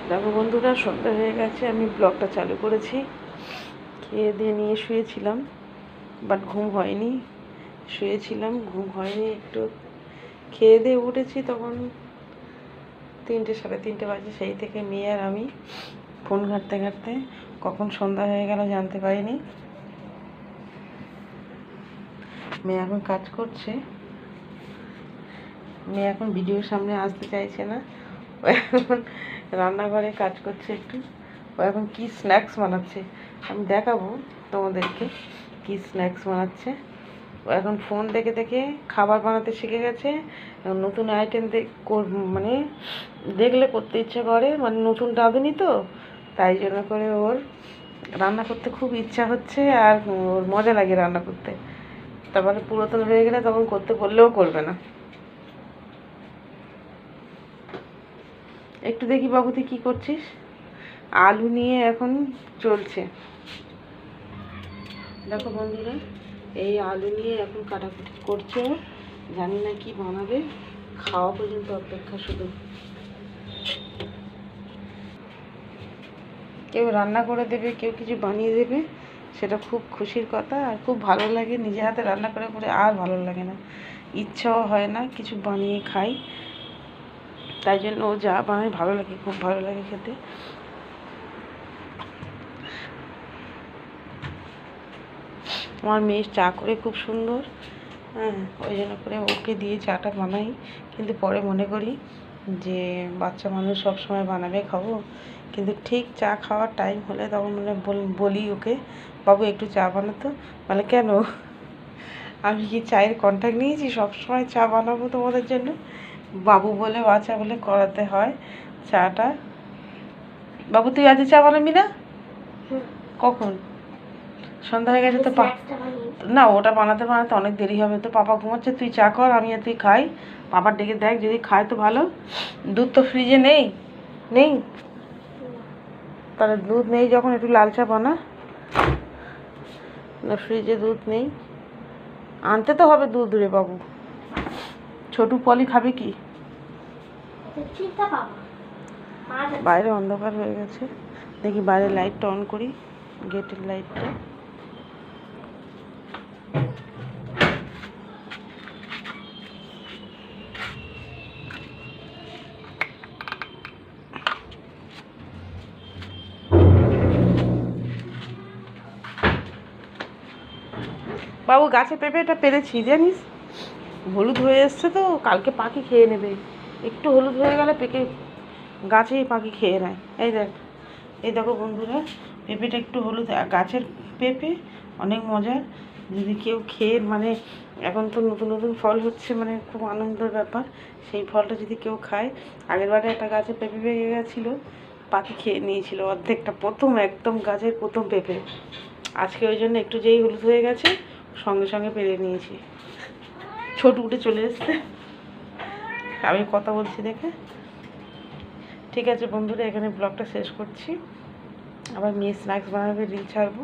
দেখো বন্ধুরা, সন্ধ্যা হয়ে গেছে, আমি ব্লগটা চালু করেছি। খেয়ে দিয়ে নিয়ে শুয়েছিলাম, বাট ঘুম হয়নি। শুয়েছিলাম, ঘুম হয়নি। একটু খেয়ে দিয়ে উঠেছি, তখন 3টে সাড়ে 3টে বাজে। সেই থেকে মেয়ে আর আমি ফোন ঘাঁটতে ঘাঁটতে কখন সন্ধ্যা হয়ে গেল জানতে পারিনি। মেয়ে এখন কাজ করছে। মেয়ে এখন ভিডিওর সামনে আসতে চাইছে না। ও এখন রান্নাঘরে কাজ করছে একটু। ও এখন কি স্ন্যাক্স বানাচ্ছে আমি দেখাবো তোমাদেরকে, কি স্ন্যাক্স বানাচ্ছে। ও এখন ফোন দেখে দেখে খাবার বানাতে শিখে গেছে। নতুন আইটেম মানে দেখলে করতে ইচ্ছে করে, মানে নতুন রাঁধুনি তো, তাই জন্য করে ওর রান্না করতে খুব ইচ্ছা হচ্ছে। আর ওর মজা লাগে রান্না করতে। তারপরে পুরাতন হয়ে গেলে তখন করতে বললেও করবে না। একটু দেখি বাবু, তুই কী করছিস? আলু নিয়ে এখন চলছে। দেখো বন্ধুরা, এই আলু নিয়ে এখন কাটাকুটি করছে। জানি না কি বানাবে, খাওয়া পর্যন্ত অপেক্ষা শুধু। কেউ রান্না করে দেবে, কেউ কিছু বানিয়ে দেবে, সেটা খুব খুশির কথা। আর খুব ভালো লাগে, নিজে হাতে রান্না করে করে আর ভালো লাগে না, ইচ্ছাও হয় না কিছু বানিয়ে খাই। তাই জন্য ও যা বানায় ভালো লাগে, খুব ভালো লাগে খেতে। আমার মেয়ে চা করে খুব সুন্দর, হ্যাঁ, ওই জন্য করে ওকে দিয়ে চাটা বানাই। কিন্তু পরে মনে করি যে বাচ্চা মানুষ সব সময় বানাবে খাবো, কিন্তু ঠিক চা খাওয়ার টাইম হলে তখন মানে বলি ওকে, বাবু একটু চা বানাতো। বলে কেন, আমি কি চায়ের কন্ট্যাক্ট নিয়েছি সব সময় চা বানাবো তোমাদের জন্য? বাবু বলে বাচ্চা বলে করাতে হয় চাটা। বাবু তুই আজ চা বানাবি না? কখন? সন্ধ্যা হয়ে গেছে তো। না, ওটা বানাতে বানাতে অনেক দেরি হবে তো। পাপা ঘুমাচ্ছে, তুই চা কর, আমি আর তুই খাই। পাপার ডেকে দেখ, যদি খায় তো ভালো। দুধ তো ফ্রিজে নেই। নেই? তাহলে দুধ নেই যখন একটু লাল চা বানা। না, ফ্রিজে দুধ নেই, আনতে তো হবে দুধ রে বাবু। ছোটু পলি খাবে কি? বাইরে অন্ধকার হয়ে গেছে, দেখি বাইরে লাইটটা অন করি, গেটের লাইটটা। বাবু গাছে পেঁপেটা পেরেছি জানিস, হলুদ হয়ে এসছে তো, কালকে পাখি খেয়ে নেবে। একটু হলুদ হয়ে গেলে গাছেই পাখি খেয়ে নেয়। এই দেখ, এই দেখো বন্ধুরা, পেঁপেটা একটু হলুদ, গাছের পেঁপে অনেক মজার। যদি কেউ খেয়ে, মানে এখন তো নতুন নতুন ফল হচ্ছে, মানে খুব আনন্দের ব্যাপার। সেই ফলটা যদি কেউ খায়, আগের বারে একটা গাছে পেঁপে পেকে গেছিলো, পাখি খেয়ে নিয়েছিল অর্ধেকটা, প্রথম একদম গাছের প্রথম পেঁপে। আজকে ওই জন্য একটু যেই হলুদ হয়ে গেছে, সঙ্গে সঙ্গে পেরে নিয়েছি। ছোট উঠে চলে এসছে, আমি কথা বলছি দেখে। ঠিক আছে বন্ধুরা, এখানে ব্লগটা শেষ করছি। আবার মেয়ে স্ন্যাক্স বানাবে, রিল ছাড়বো।